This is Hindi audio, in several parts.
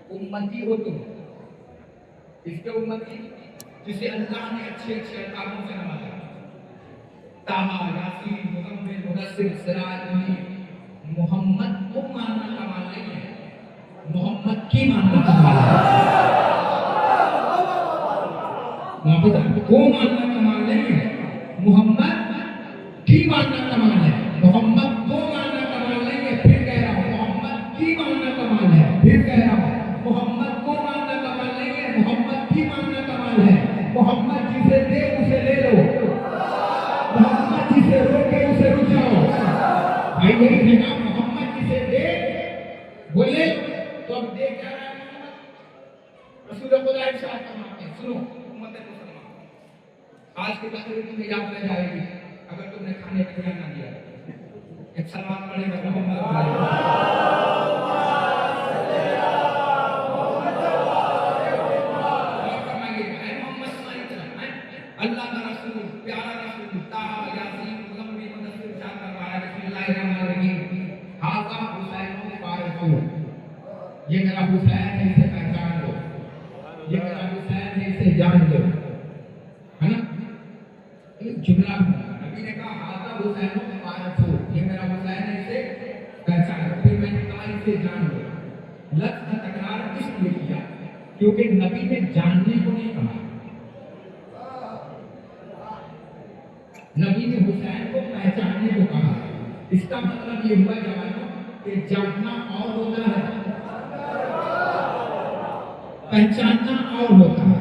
उम्मती हो तुम। इसके उम्मती जिसे अल्लाह ने अच्छे अच्छे अल्फाजों से नवाजा। ताहा, यासीन, मुज़म्मिल, मुदस्सिर, सिराज, मुनीर। मोहम्मद को मानना कमाल नहीं है, मोहम्मद की मानना कमाल है। को मानना कमाल नहीं है, मोहम्मद की मानना कमाल है। मोहम्मद को मानना कमाल नहीं है, फिर कह रहा हूँ मोहम्मद की मानना कमाल है। फिर कह रहा हूँ मोहम्मद को मानना कमाल नहीं है, मोहम्मद की मानना कमाल है। मोहम्मद जिसे दे उसे ले लो, मोहम्मद जिसे रोके उसे रुक जाओ। भाई यही है ना, मोहम्मद जिसे दे बोले तो अब दे क्या रहा है मोहम्मद? रसूल खुदा इरशाद फरमाते हैं, सुनो उम्मत मुसलमान, आज की तकरीर तुम्हें याद रह जाएगी अगर तुमने खाने का ध्यान ना दिया। एक सलमान पढ़ेगा मोहम्मद अल्लाह का रसूल, प्यारा रसूल, ताहा, यासीन, मुज़म्मिल, मुदस्सिर, शाकर वाला, बिस्मिल्लाहिर्रहमानिर्रहीम। हाज़ा हुसैन फारूक, ये मेरा हुसैन है, इसे पहचान लो। ये मेरा हुसैन है, इसे जान लो, है ना? एक जुमला नबी ने कहा हाज़ा हुसैन फारूक, ये मेरा हुसैन है, इसे पहचान लो। फिर मैंने कहा इसे जान लो। लफ्ज़ का तकरार इसलिए किया क्योंकि नबी ने जानने को नहीं कहा, नबी ने हुसैन को पहचानने को कहा। इसका मतलब ये हुआ जवानों कि जानना और होता है, पहचानना और होता है।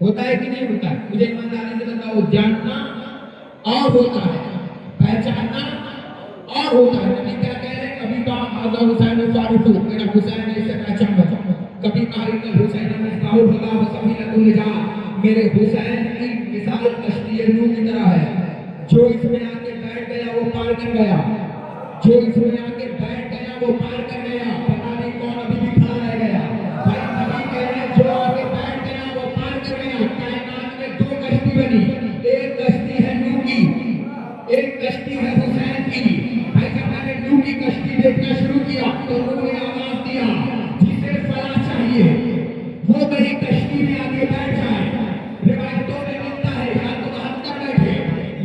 होता है कि नहीं होता है? मुझे ईमानदारी से बताओ, जानना और होता है, पहचानना और होता है। नबी क्या कह रहे हैं? कभी कहा हाज़ा हुसैन फारूक, मेरा हुसैन है, इसे पहचान लो। कभी कहा इन्नल हुसैन मिस्बाहुल हुदा व सफीनतुन निजात, मेरे हुसैन की मिसाल कश्ती नूह की तरह है, जो इसमें आके बैठ गया वो पार कर गया, जो इसमें आके बैठ गया वो पार कर गया। पता नहीं कौन अभी भी खड़ा रह गया। भाई नबी कह रहे हैं जो आके बैठ गया वो पार कर गया। कायनात में दो कश्ती बनी, एक कश्ती है नूह की, एक कश्ती है हुसैन की। भाई जब मैंने नूह की कश्ती देखना शुरू किया तो नूह ने आवाज दिया, जिसे फलाह चाहिए वो मेरी कश्ती में आगे बैठ जाए। रिवायतों में मिलता है या तो 72 बैठे,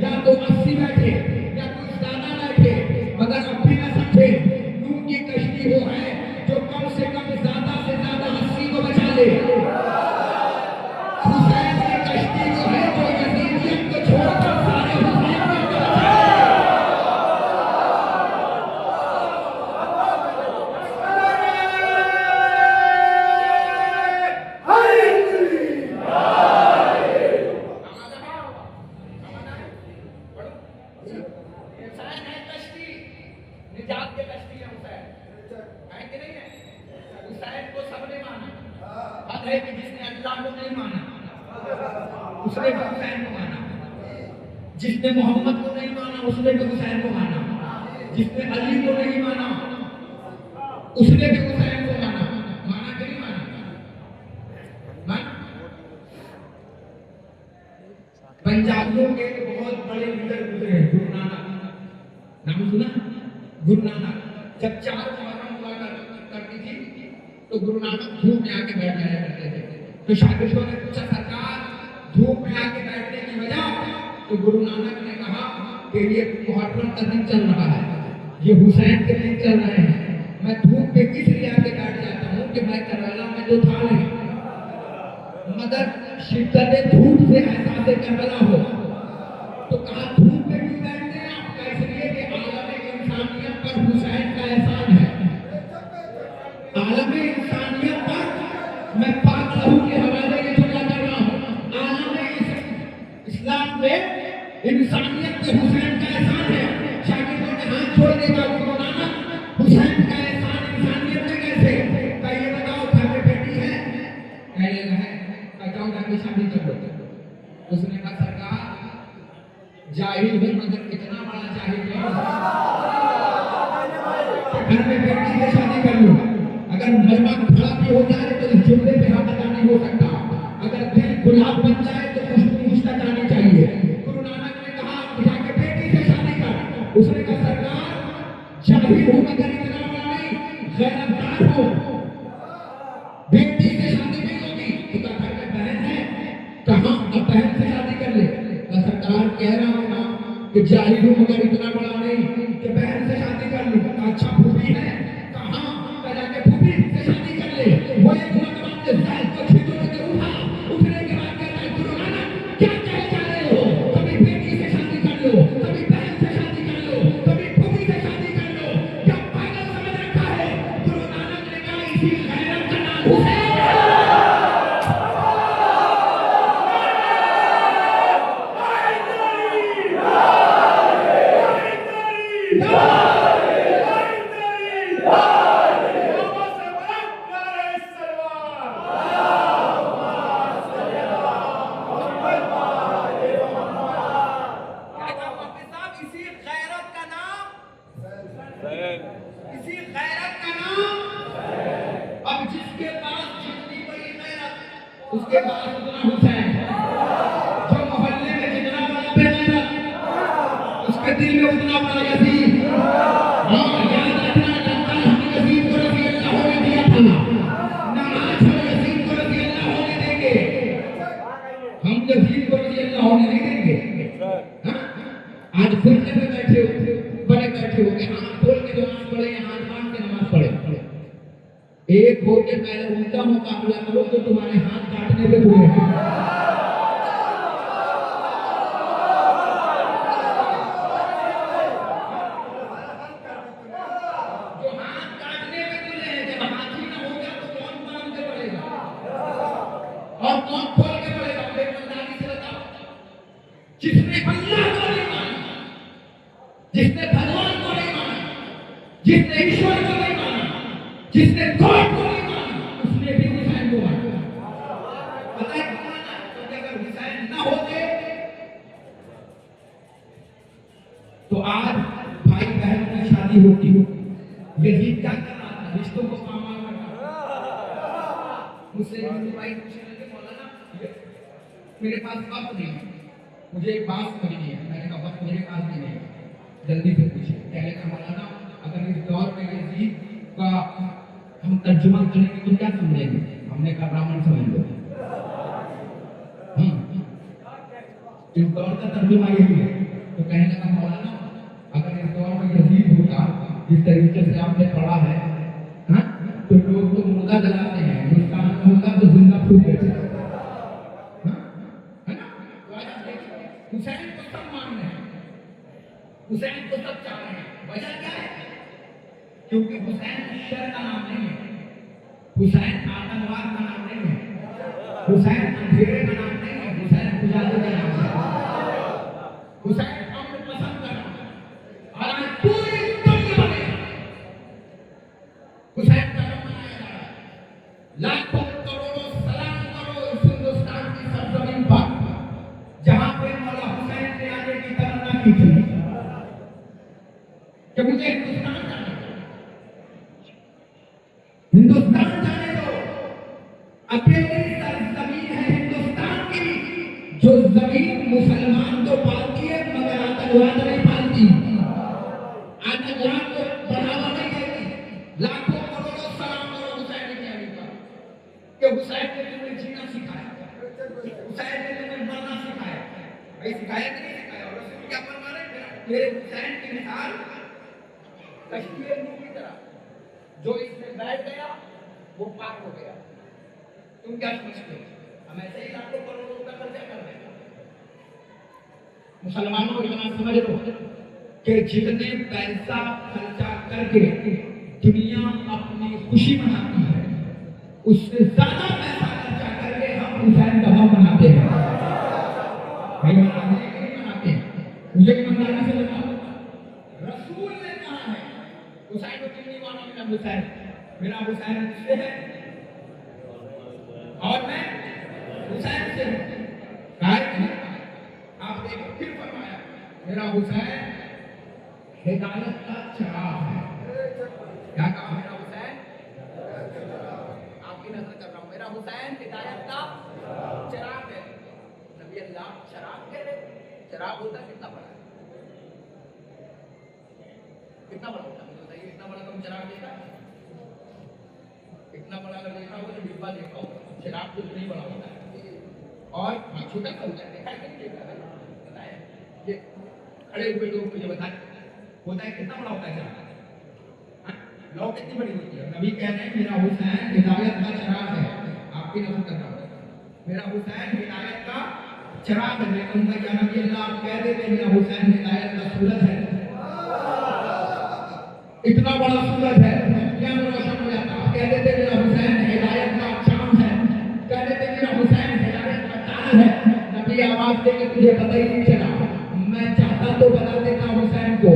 या तो 80 बैठे, या कुछ ज्यादा बैठे, मगर अब भी न समझे नूह की कश्ती वो है जो कम से कम ज्यादा से ज्यादा 80 को बचा ले। हुसैन की कश्ती वो है जो यजीदियत को छोड़कर सारे हुसैन को बचाए। हुसैन है कश्ती, निजात के कश्ती है हुसैन, है कि नहीं है? हुसैन को सबने माना। बात है कि जिसने अल्लाह को नहीं माना उसने भी हुसैन को माना, जिसने मोहम्मद को नहीं माना उसने भी हुसैन को माना, जिसने अली को नहीं माना उसने भी हुसैन को माना। माना कि नहीं माना? माना। पंजाबियों के बहुत बड़े लीडर गुजरे, गुरु नानक, नाम सुना? गुरु नानक जब 4 मुहर्रम हुआ करती थी तो गुरु नानक धूप में आके बैठ जाया करते थे। तो शागिर्दों ने पूछा सरकार धूप में आके बैठने की वजह? तो गुरु नानक ने कहा कि ये मुहर्रम का दिन चल रहा है, ये हुसैन के दिन चल रहे हैं, मैं धूप पे इसलिए आके बैठ जाता हूँ कि मैं करबला में तो था नहीं, मगर शिद्दत धूप से एहसास करबला हो। तो कहा धूप में क्यों बैठते हैं आप? इसलिए कि आलम इंसानियत पर हुसैन का एहसान है। आलम इंसानियत पर मैं पाक लहू के हवाले ये जुमला कर रहा हूँ, आलम इस्लाम में इंसानियत पे हुसैन का एहसान है। शागिर्दों ने हाथ छोड़ दिया, गुरु नानक हुसैन का एहसान इंसानियत में कैसे? क्या ये बताओ घर में बेटी है? कहने लगा है, जाओ जाके शादी कर लो। उसने कहा सरकार जाहिल है मगर कितना बड़ा जाहिल है, घर में बेटी से शादी कर लो। अगर मजमा खड़ा भी हो जाए तो इस जुमले पे हाथ लगा नहीं हो सकता। अगर दिल गुलाब बन जाए तो खुशबू मुझतक आनी चाहिए। गुरु नानक ने कहा जाके बेटी से शादी कर। उसने कहा सरकार जाहिल हो मगर इतना बड़ा नहीं, गैरतदार हो। बेटी से शादी नहीं होगी तो क्या घर में बहन है, कहाँ अब बहन से शादी कर ले। तो सरकार कह रहा हूँ ना कि जाहिर हूँ मगर इतना बड़ा नहीं कि बहन से शादी कर ली। अच्छा फूफी है, कहाँ तो जाके फूफी से शादी कर ले। वो एक नौजवान के साथ को खिंचोड़ के उठा, उठने के बाद कहता है गुरु नानक क्या कहे जा रहे हो, कभी बेटी से शादी कर लो, कभी बहन से शादी कर लो, कभी फूफी से शादी कर लो, क्या पागल समझ रखा है। गुरु नानक ने कहा इसी गैरत का नाम हुसैन। इसी गैरत का नाम, इसी गैरत का नाम। अब जिसके पास जितनी बड़ी गैरत उसके पास उतना हुसैन। जो मोहल्ले में जितना बड़ा बेगैरत उसके दिल में उतना बड़ा यजीद। हाँ याद रखना, जंगल हम यजीद को रज़ी अल्लाह ने दिया था, नमाज हम यजीद को रज़ी अल्लाह ने देंगे, हम यजीद को रज़ी अल्लाह ने नहीं देंगे। हाँ? आज खुलने में बैठे हो, बड़े बैठे हो के हाथ खोल के नमाज पढ़े, हाथ बांध के नमाज पढ़े। एक होके पहले उनका मुकाबला करो तो तुम्हारे हाथ काटने पे तुले हैं। जो हाथ काटने पे तुले हैं, जब हाथी ना हो गया तो कौन बांध के पड़ेगा और कौन खोल के पड़ेगा। बेईमानी से बताओ, जिसने अल्लाह को नहीं माना, जिसने भगवान को नहीं माना, जिसने ईश्वर को नहीं माना, जिसने गॉड को नहीं माना, उसने भी हुसैन को माना। पता है क्यों माना? क्योंकि अगर हुसैन न होते तो आज भाई बहन की शादी होती। यजीद क्या कर रहा था? रिश्तों को पामाल कर रहा था। मुझसे हिंदू भाई पूछने लगे, मौलाना मेरे पास वक्त नहीं है, मुझे एक बात समझनी है। मैंने कहा वक्त मेरे पास भी नहीं है, जल्दी से पूछिए। कहने का मौलाना अगर इस दौर में यजीद का हम तर्जुमा करेंगे तो क्या समझेंगे? हमने कहा ब्राह्मण समझ लो। इस दौर का तर्जुमा यही है। तो कहने लगा मौलाना अगर इस दौर में यजीद होता जिस तरीके से आपने पढ़ा है, हाँ, तो लोग तो मुर्दा जलाते हैं, हिंदुस्तान में होता तो जिंदा फूक देते, है ना? हुसैन को सब मान रहे हैं, हुसैन को सब चाह रहे हैं। वजह क्या है? क्योंकि हुसैन शर का नाम नहीं है, हुसैन आतंकवाद का नाम नहीं है, हुसैन अंधेरे का नाम नहीं है, हुसैन उजाले का नाम है, हुसैन अमन पसंद का नाम है। और आज पूरी दुनिया में हुसैन का नाम मनाया जा रहा है। लाखों करोड़ों सलाम करो इस हिंदुस्तान की सरजमीन पर जहां पे मौला हुसैन ने आने की तमन्ना की थी कि मुझे हिंदुस्तान जाना, हिंदुस्तान जाने दो। अकेली सरजमीन है हिंदुस्तान की जो जमीन मुसलमान तो पालती है मगर आतंकवाद नहीं पालती, आतंकवाद को बढ़ावा नहीं देती। लाखों करोड़ों सलाम करो हुसैन की आने का कि हुसैन ने तुम्हें जीना सिखाया, हुसैन ने तुम्हें मरना सिखाया। भाई सिखाया कि नहीं सिखाया? और उसमें क्या फरमा रहे हैं? मेरे हुसैन की मिसाल कश्मीर की तरह, जो इसमें बैठ गया वो पाक हो गया। तुम क्या समझते हो? हम ऐसे ही लाखों करोड़ों रुपए खर्चा कर रहे हैं। मुसलमानों को इतना समझ लो कि जितने पैसा खर्चा करके दुनिया अपनी खुशी मनाती है, उससे ज्यादा पैसा खर्चा करके हम हुसैन का गम मनाते हैं। भाई मनाते हैं कि नहीं मनाते हैं? मुझे ईमानदारी से बताओ, रसूल ने कहा है हुसैन को क्यों नहीं माना? मेरा हुसैन, मेरा हुसैन मुझसे है और मैं हुसैन से हूं। आप देखो फिर फरमाया मेरा हुसैन हिदायत का चिराग है। क्या कहा? मेरा हुसैन, आपकी नजर कर रहा हूं, मेरा हुसैन हिदायत का चिराग है। नबी अल्लाह चिराग कह रहे, चिराग होता कितना बड़ा है? कितना बड़ा होता है? बताइए, इतना बड़ा तुम चिराग देखा? इतना बड़ा अगर देखा हो तो डिब्बा जुआ देखा होगा, शराब तो नहीं बड़ा होता है और छोटा सा होता है, देखा है कि नहीं देखा है? पता है ये खड़े हुए लोग मुझे बताएं होता है कितना बड़ा होता है शराब? लौ कितनी बड़ी होती है? नबी कह रहे हैं मेरा हुसैन हिदायत का चिराग है। आपकी नफरत कर रहा हूं, मेरा हुसैन हिदायत का चिराग है। मैं कहूंगा या नबी अल्लाह आप कह देते मेरा हुसैन हिदायत का सूरज है, इतना बड़ा सूरज है क्या रोशन हो जाता? कह देते मेरा हुसैन हिदायत का चांद है, कह देते मेरा हुसैन हिदायत का तारा है। नबी आवाज देके तुझे पता ही नहीं चला। मैं चाहता तो बता देता हुसैन को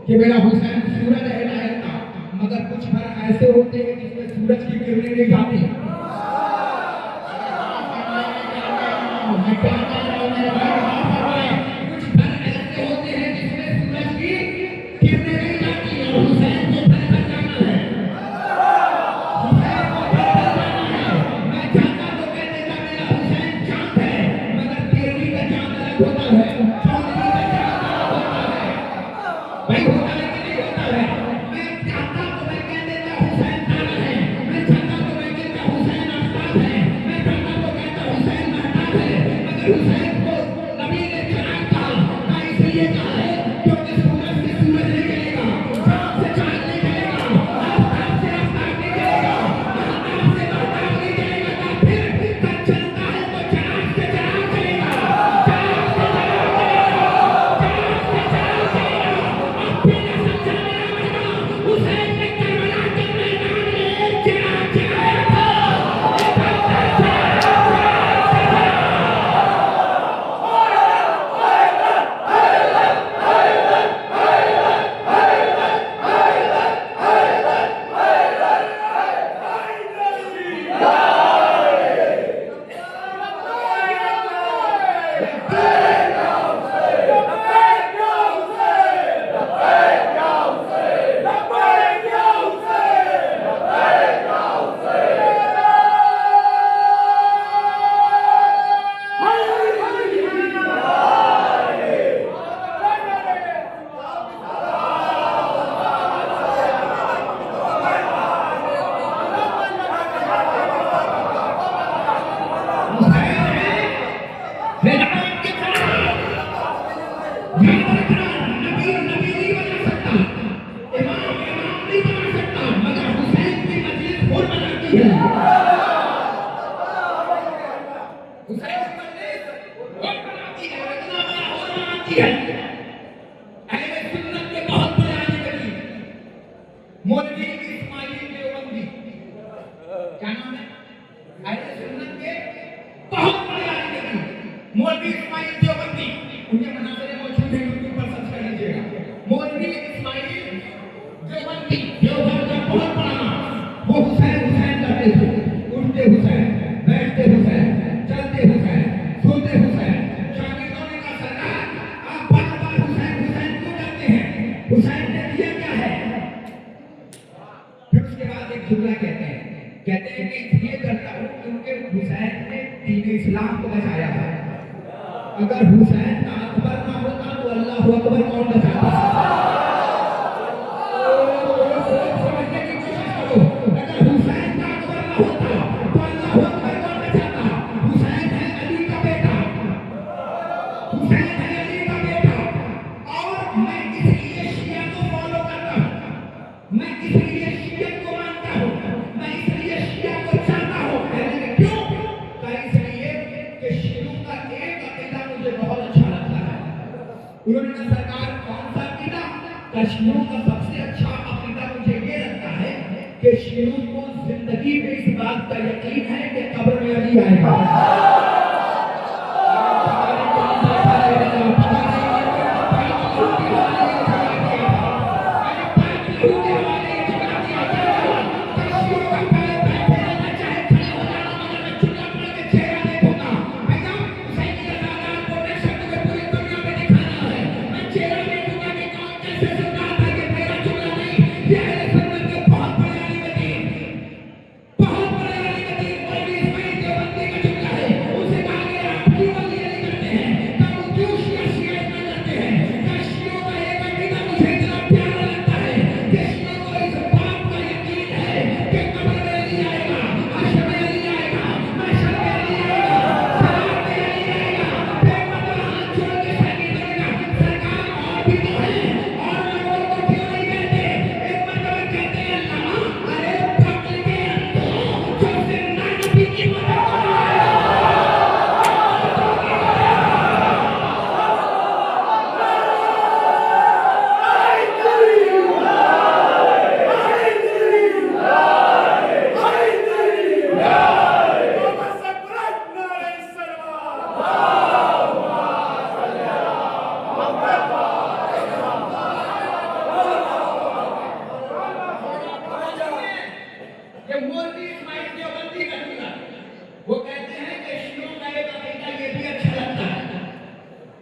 कि मेरा हुसैन सूरज है हिदायत का, मगर कुछ घर ऐसे होते हैं जिसमें सूरज की किरणें नहीं जाती। कुछ घर ऐसे होते हैं जिसमें सूरज की किरणें नहीं जाती और हुसैन को फैसला जाना है, हुसैन को फैसला जाना है। मैं चाहता तो कह देता मेरा हुसैन चांद है, मगर तेरहवीं का चांद अलग होता है, 14वीं का चांद अलग होता है। भाई होता है कि नहीं होता है? मैं चाहता तो मैं कह देता हुसैन तारा है, मैं चाहता तो मैं कहता हुसैन आफ्ताब है, मैं चाहता तो कहता हुसैन महताब है, मगर हुसैन को नबी ने चिराग कहा इसलिए कहा है क्योंकि सूरज से सूरज नहीं जलेगा, चांद से चांद नहीं जलेगा, आफ्ताब से आफ्ताब नहीं जलेगा, महताब से महताब नहीं जलेगा। तो फिर तब चलता है तो चिराग से चिराग जलेगा, चिराग से चिराग जलेगा, चिराग से चिराग जलेगा। अब फिर न समझा मेरा महीना, हुसैन ने करबला के मैदान में एक चिराग जलाया था। मौलवी इस्माइल देवबंदी, क्या नाम है? अहले सुन्नत के बहुत बड़े आलिम थे मौलवी इस्माइल देवबंदी। उनके मनाज़िर मौजूद हैं, यूट्यूब पर सर्च कर लीजिएगा। मौलवी इस्माइल देवबंदी देवबंद का बहुत बड़ा नाम। वो हुसैन हुसैन करते थे, उठते हुसैन, बैठते हुसैन, चलते हुसैन, सोते हुसैन। शागिर्दों ने कहा सरकार आप बार-बार हुसैन हुसैन क्यों करते हैं? हुसैन ने दिया क्या है? फिर उसके बाद एक जुमला कहते हैं कि इसलिए करता हूं क्योंकि हुसैन ने दीन इस्लाम को बचाया है। अगर हुसैन का अकबर ना होता तो अल्लाह अकबर कौन बचाता? समझने की कोशिश करो। अगर हुसैन का अकबर ना होता तो अल्लाह अकबर कौन बचाता? हुसैन है अली का बेटा, हुसैन है अली का बेटा। और मैं इसलिए शिया को फॉलो करता हूं, मैं इसलिए शियत को मानता हूं, मैं इसलिए शिया को चाहता हूं। क्यों? इसलिए कि शियों का एक अकीदा मुझे बहुत अच्छा लगता है। उन्होंने कहा सरकार कौन सा अकीदा? शियों का सबसे अच्छा अकीदा मुझे ये लगता है कि शियों को जिंदगी में इस बात का यकीन है कि कब्र में अली आएगा।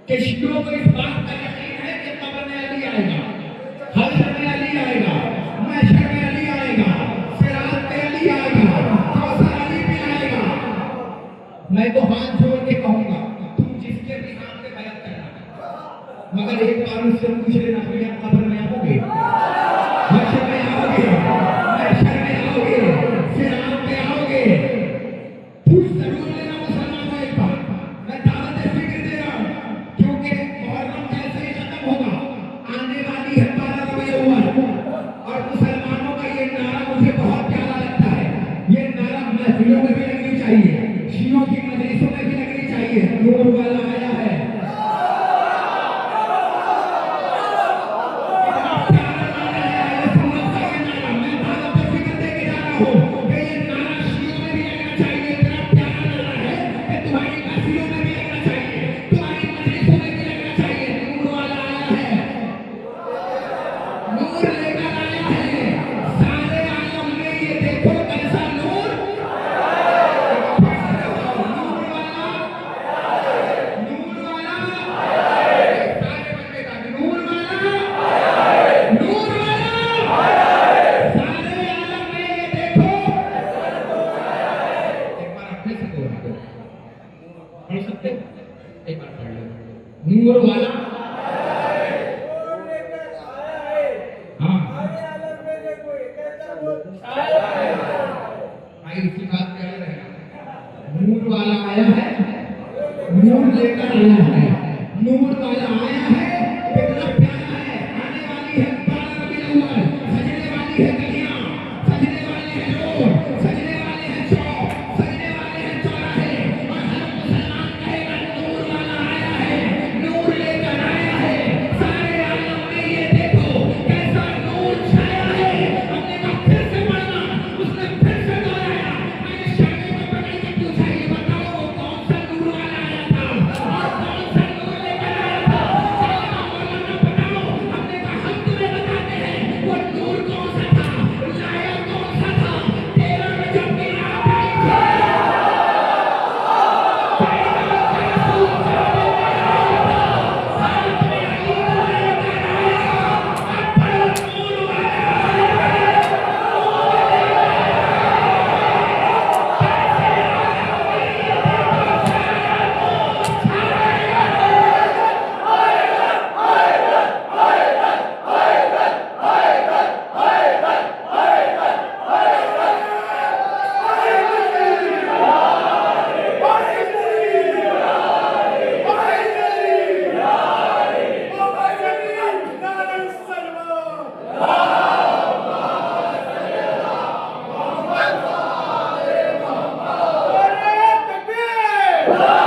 कि शियों को इस बात का यकीन है कि कब्र में अली आएगा, हश्र में अली आएगा, महशर में अली आएगा, सिरात पे अली आएगा, कौसर अली पे आएगा। मैं तो हाथ जोड़ के कहूंगा तुम जिसके भी नाम पे बयान करना, मगर एक बार उससे पूछ लेना भैया कब्र में आओगे, हश्र में आओगे, महशर में आओगे, सिरात पे आओगे? पूछ जरूर लेना मुसलमानों एक बार। मैं दावत फिक्र दे रहा हूँ क्योंकि मुहर्रम जैसे ही खत्म होगा, आने वाली है 12 रबीउल अव्वल, और मुसलमानों का ये नारा मुझे बहुत प्यारा लगता है। ये नारा महफिलों में भी लगनी चाहिए, शियों की मजलिसों में भी लगनी चाहिए। नूर वाला आया है। कितना प्यारा नारा है ये सुन्नत का ये नारा। मैं दावत फिक्र दे के जा रहा हूँ कि ये नारा शियों में भी लगना चाहिए। इतना प्यारा नारा है कि तुम्हारी महफिलों में भी लगना चाहिए, तुम्हारी मजलिसों में भी लगना चाहिए। नूर वाला आया है, नूर लेकर आया है। सारे आलम में ये देखो कैसा नूर। नूर वाला, नूर वाला, सारे बंदे का नूर वाला, नूर वाला, सारे आलम में ये देखो। एक बार अपने से दोहरा दो, पढ़ सकते हो? एक बार पढ़ लो। नूर वाला, हाँ भाई इसी बात पे अड़े रहना। नूर वाला आया है, नूर लेकर आया है, नूर वाला आया है। कितना प्यारा है। आने वाली है 12 रबीउल अव्वल, सजने वाली है गलियां, सजने वाले हैं रोड, सजने वाले हैं चौक, सजने वाले हैं चौराहे, और हर मुसलमान कहेगा नूर वाला आया है, नूर लेकर आया है। सारे आलम में ये देखो कैसा नूर छाया है। हमने कहा फिर से पढ़ना, उसने फिर से दोहराया। मैंने शामी को पकड़ के पूछा, ये बताओ वो कौन सा नूर वाला आया था और कौन सा नूर लेकर आया था? सारा मौलाना बताओ। हमने कहा हम तुम्हें बताते हैं वो नूर कौन सा था, लाया कौन सा था। 13 में जब मीरात आई थी, तकबीर